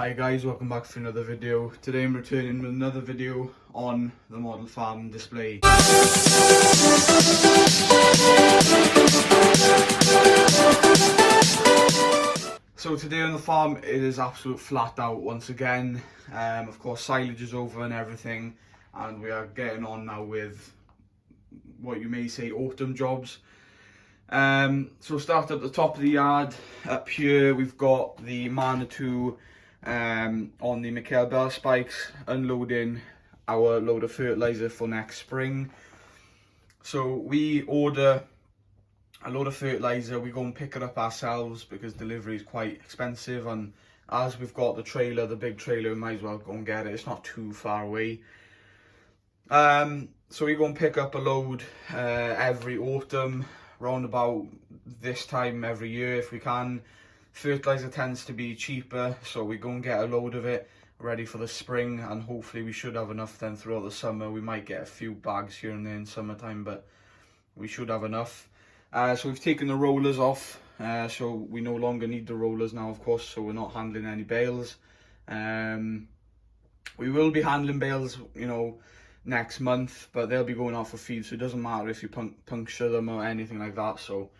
Hi guys, welcome back for another video. Today I'm returning with another video on the model farm display. So today on the farm it is absolute flat out once again. Of course silage is over and everything, and we are getting on now with what you may say autumn jobs. So start at the top of the yard. Up here we've got the Manitou on the Michael Bell spikes, unloading our load of fertiliser for next spring. So we order a load of fertiliser, we go and pick it up ourselves because delivery is quite expensive, and as we've got the trailer, the big trailer, we might as well go and get it. It's not too far away. So we go and pick up a load every autumn, round about this time every year if we can. Fertiliser tends to be cheaper, so we go and get a load of it ready for the spring, and hopefully we should have enough then throughout the summer. We might get a few bags here and there in summertime, but we should have enough. So we've taken the rollers off, so we no longer need the rollers now, of course, so we're not handling any bales. We will be handling bales, you know, next month, but they'll be going out for feed, so it doesn't matter if you puncture them or anything like that. So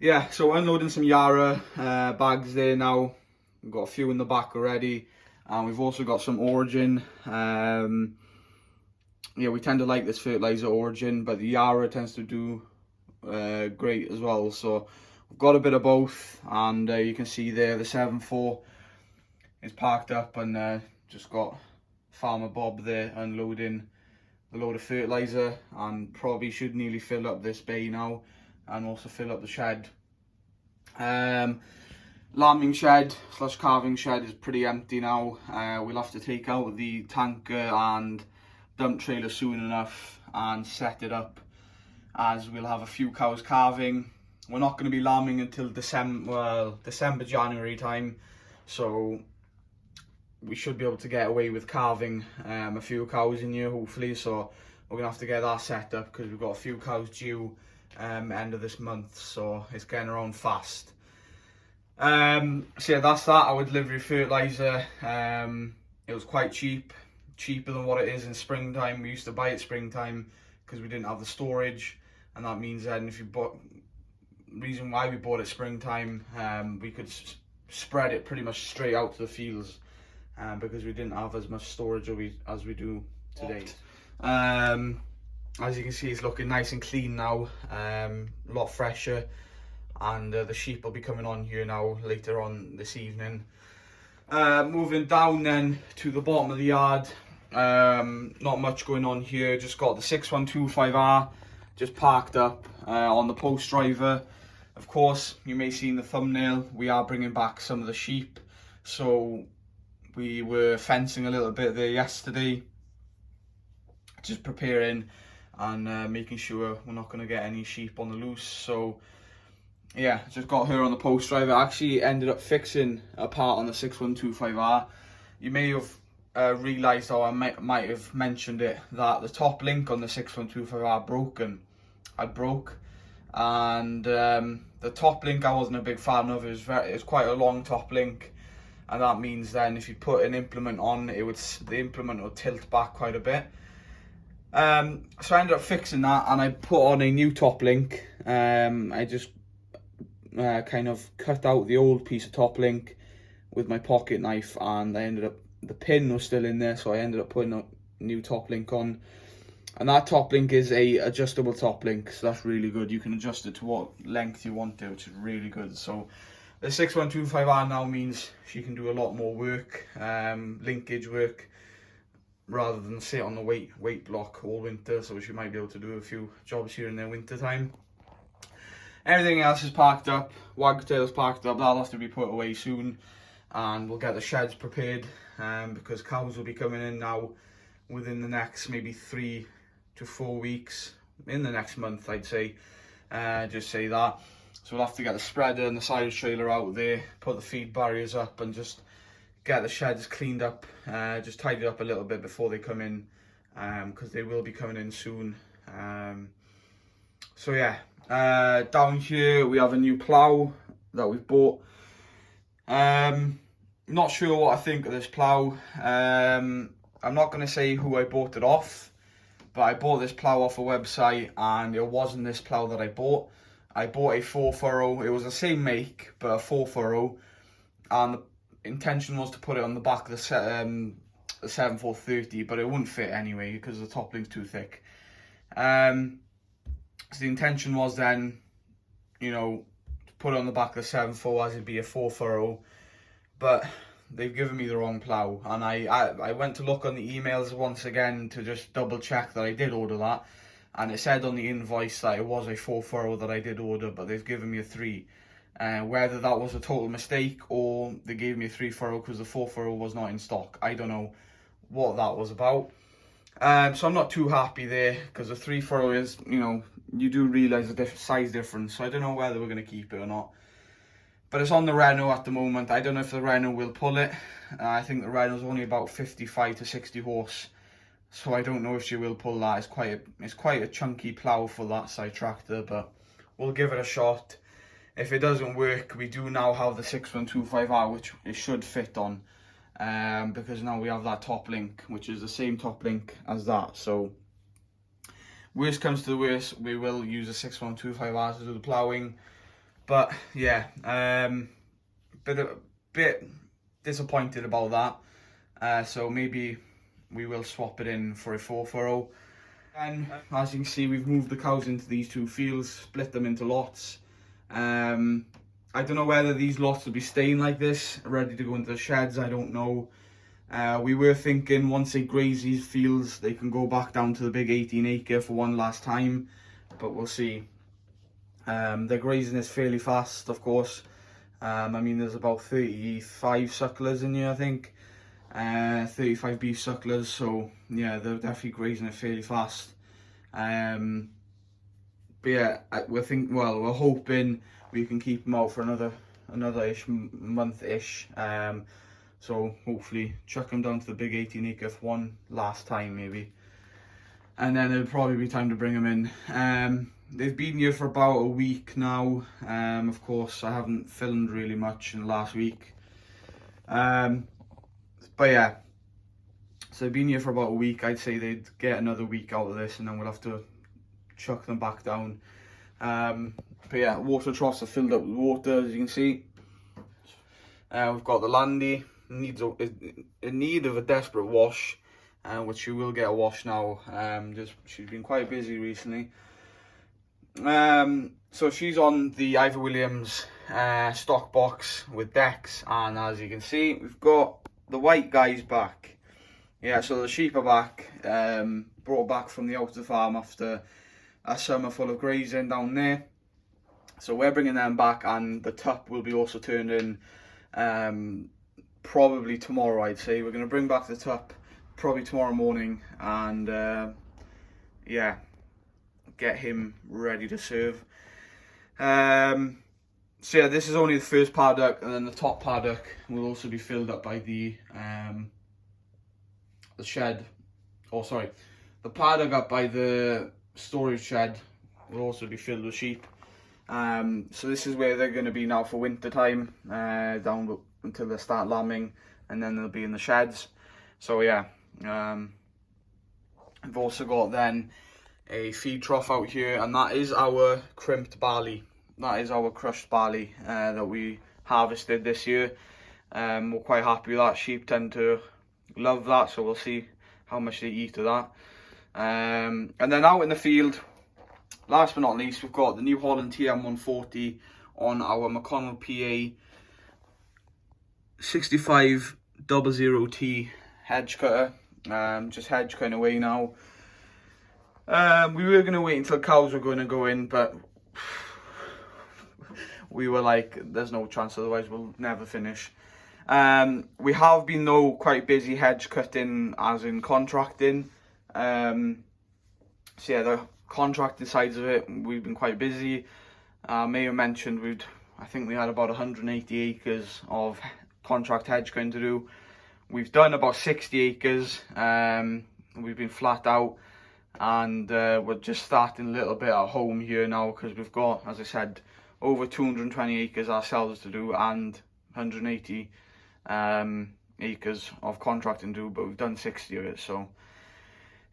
yeah, so unloading some Yara bags there now. We've got a few in the back already, and we've also got some Origin. Yeah, we tend to like this fertiliser Origin, but the Yara tends to do great as well. So we've got a bit of both, and you can see there the 7.4 is parked up, and just got Farmer Bob there unloading the load of fertiliser, and probably should nearly fill up this bay now and also fill up the shed. Lambing shed slash calving shed is pretty empty now. We'll have to take out the tanker and dump trailer soon enough and set it up, as we'll have a few cows calving. We're not going to be lambing until December, January time, so we should be able to get away with calving a few cows in here hopefully. So we're gonna have to get that set up because we've got a few cows due end of this month, so it's getting around fast. So yeah, that's that. Our delivery fertiliser, it was quite cheaper than what it is in springtime. We used to buy it springtime because we didn't have the storage, and that means then if you bought, reason why we bought it springtime, we could spread it pretty much straight out to the fields, because we didn't have as much storage as we do today. As you can see, it's looking nice and clean now, a lot fresher, and the sheep will be coming on here now later on this evening. Moving down then to the bottom of the yard, not much going on here, just got the 6125R just parked up on the post driver. Of course, you may see in the thumbnail, we are bringing back some of the sheep, so we were fencing a little bit there yesterday, just preparing and making sure we're not going to get any sheep on the loose. So yeah, just got her on the post driver. I actually ended up fixing a part on the 6125R. You may have realised, or I might have mentioned it, that the top link on the 6125R broke, and the top link I wasn't a big fan of. It was quite a long top link, and that means then if you put an implement on, the implement would tilt back quite a bit. So I ended up fixing that, and I put on a new top link. I just kind of cut out the old piece of top link with my pocket knife, and I ended up, the pin was still in there, so I ended up putting a new top link on. And that top link is a adjustable top link, so that's really good. You can adjust it to what length you want it, which is really good. So the 6125R now means she can do a lot more work, linkage work, rather than sit on the weight block all winter. So she might be able to do a few jobs here in the winter time. Everything else is parked up. Wagtail's parked up. That'll have to be put away soon, and we'll get the sheds prepared, because cows will be coming in now within the next maybe 3 to 4 weeks, in the next month I'd say, just say that. So we'll have to get the spreader and the silage trailer out there, put the feed barriers up, and just get the sheds cleaned up, just tidy up a little bit before they come in, because they will be coming in soon. So yeah, down here we have a new plough that we've bought. not sure what I think of this plough. I'm not going to say who I bought it off, but I bought this plough off a website, and it wasn't this plough that I bought. I bought a 4 furrow. It was the same make, but a 4 furrow, and the intention was to put it on the back of the 7430, but it wouldn't fit anyway because the top link's too thick. So the intention was then, you know, to put it on the back of the 74 as it'd be a 4 furrow, but they've given me the wrong plough, and I went to look on the emails once again to just double check that I did order that, and it said on the invoice that it was a 4 furrow that I did order, but they've given me a 3. Whether that was a total mistake or they gave me a 3 furrow because the 4 furrow was not in stock, I don't know what that was about. So I'm not too happy there, because the 3 furrow is, you know, you do realise the size difference, so I don't know whether we're going to keep it or not. But it's on the Renault at the moment. I don't know if the Renault will pull it. I think the Renault's only about 55 to 60 horse, so I don't know if she will pull that. It's quite a chunky plough for that side tractor, but we'll give it a shot. If it doesn't work, we do now have the 6125R, which it should fit on, because now we have that top link, which is the same top link as that. So worst comes to the worst, we will use a 6125R to do the ploughing. But yeah, bit disappointed about that. So maybe we will swap it in for a 4 furrow. And as you can see, we've moved the cows into these 2 fields, split them into lots. I don't know whether these lots will be staying like this, ready to go into the sheds, I don't know. We were thinking once they graze these fields, they can go back down to the big 18 acre for one last time, but we'll see. They're grazing this fairly fast, of course. I mean, there's about 35 sucklers in here, I think. 35 beef sucklers, so yeah, they're definitely grazing it fairly fast. But yeah, we're hoping we can keep them out for another month-ish. So hopefully chuck them down to the big 18 acre for one last time maybe. And then it'll probably be time to bring them in. They've been here for about a week now. Of course, I haven't filmed really much in the last week. But yeah, so they've been here for about a week. I'd say they'd get another week out of this, and then we'll have to chuck them back down. But yeah, water troughs are filled up with water, as you can see. We've got the Landy, in need of a desperate wash, which she will get a wash now. She's been quite busy recently. So she's on the Ivor Williams stock box with decks, and as you can see, we've got the white guys back. Yeah, so the sheep are back, brought back from the outer farm after a summer full of grazing down there. So we're bringing them back, and the tup will be also turned in probably tomorrow, I'd say. We're going to bring back the tup probably tomorrow morning, and yeah, get him ready to serve. So yeah, this is only the first paddock, and then the top paddock will also be filled up by the shed. Oh, sorry, the paddock up by the storage shed will also be filled with sheep. So this is where they're going to be now for winter time, down until they start lambing, and then they'll be in the sheds. So yeah, I've also got then a feed trough out here, and that is our crimped barley. That is our crushed barley that we harvested this year. We're quite happy with that. Sheep tend to love that, so we'll see how much they eat of that. And then out in the field, last but not least, we've got the New Holland TM140 on our McConnell PA 6500T hedge cutter. Just hedge cutting away now. We were going to wait until cows were going to go in, but we were like, there's no chance, otherwise we'll never finish. We have been, though, quite busy hedge cutting, as in contracting. So yeah, the contracting sides of it, we've been quite busy. May have mentioned I think we had about 180 acres of contract hedge cutting to do. We've done about 60 acres. We've been flat out, and we're just starting a little bit at home here now, because we've got, as I said, over 220 acres ourselves to do, and 180 acres of contracting to do, but we've done 60 of it. So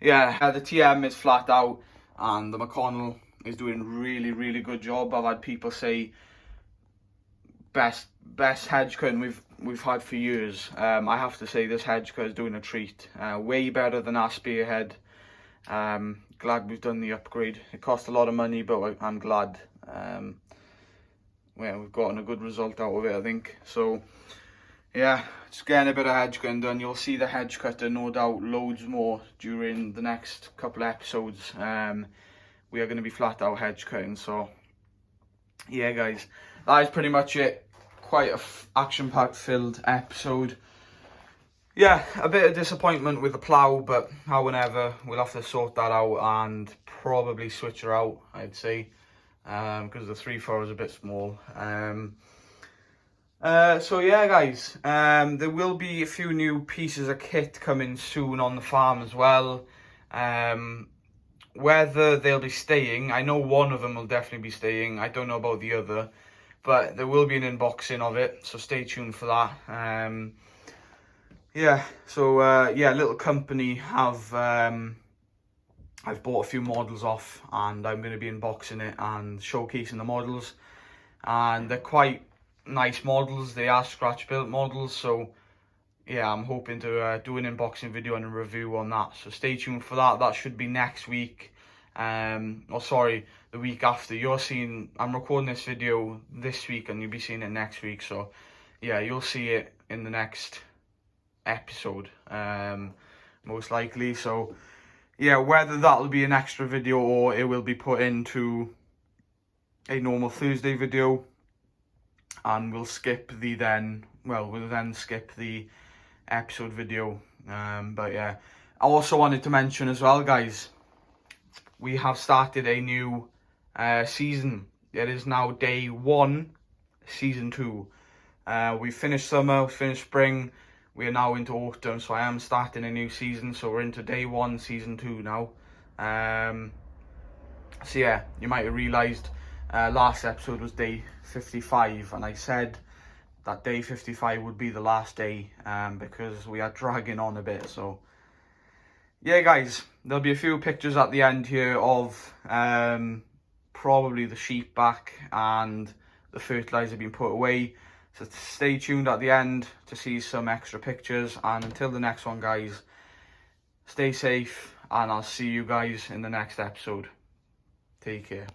yeah, the TM is flat out, and the McConnell is doing really good job. I've had people say best hedge cutting we've had for years. I have to say this hedge cut is doing a treat. Way better than our spearhead. Glad we've done the upgrade. It cost a lot of money, but I'm glad. Yeah, we've gotten a good result out of it, I think. So yeah, just getting a bit of hedge cutting done. You'll see the hedge cutter, no doubt, loads more during the next couple of episodes. We are going to be flat out hedge cutting. So yeah, guys, that is pretty much it. Quite a action-packed filled episode. Yeah, a bit of disappointment with the plough, but however, we'll have to sort that out and probably switch her out, I'd say, because the 3.4 is a bit small. So yeah, guys, there will be a few new pieces of kit coming soon on the farm as well. Whether they'll be staying, I know one of them will definitely be staying. I don't know about the other, but there will be an unboxing of it, so stay tuned for that. Yeah, so yeah, little company have I've bought a few models off, and I'm going to be unboxing it and showcasing the models, and they're quite nice models. They are scratch built models, so yeah, I'm hoping to do an unboxing video and a review on that, so stay tuned for that. That should be next week, or sorry, the week after. I'm recording this video this week and you'll be seeing it next week, so yeah, you'll see it in the next episode, most likely. So yeah, whether that'll be an extra video or it will be put into a normal Thursday video, and we'll then skip the episode video. But yeah, I also wanted to mention as well, guys, we have started a new season. It is now day 1, season 2. We finished summer, we finished spring, we are now into autumn, so I am starting a new season. So we're into day 1, season 2 now. So yeah, you might have realised last episode was day 55, and I said that day 55 would be the last day, because we are dragging on a bit. So yeah, guys, there'll be a few pictures at the end here of probably the sheep back and the fertiliser being put away. So stay tuned at the end to see some extra pictures, and until the next one, guys, stay safe, and I'll see you guys in the next episode. Take care.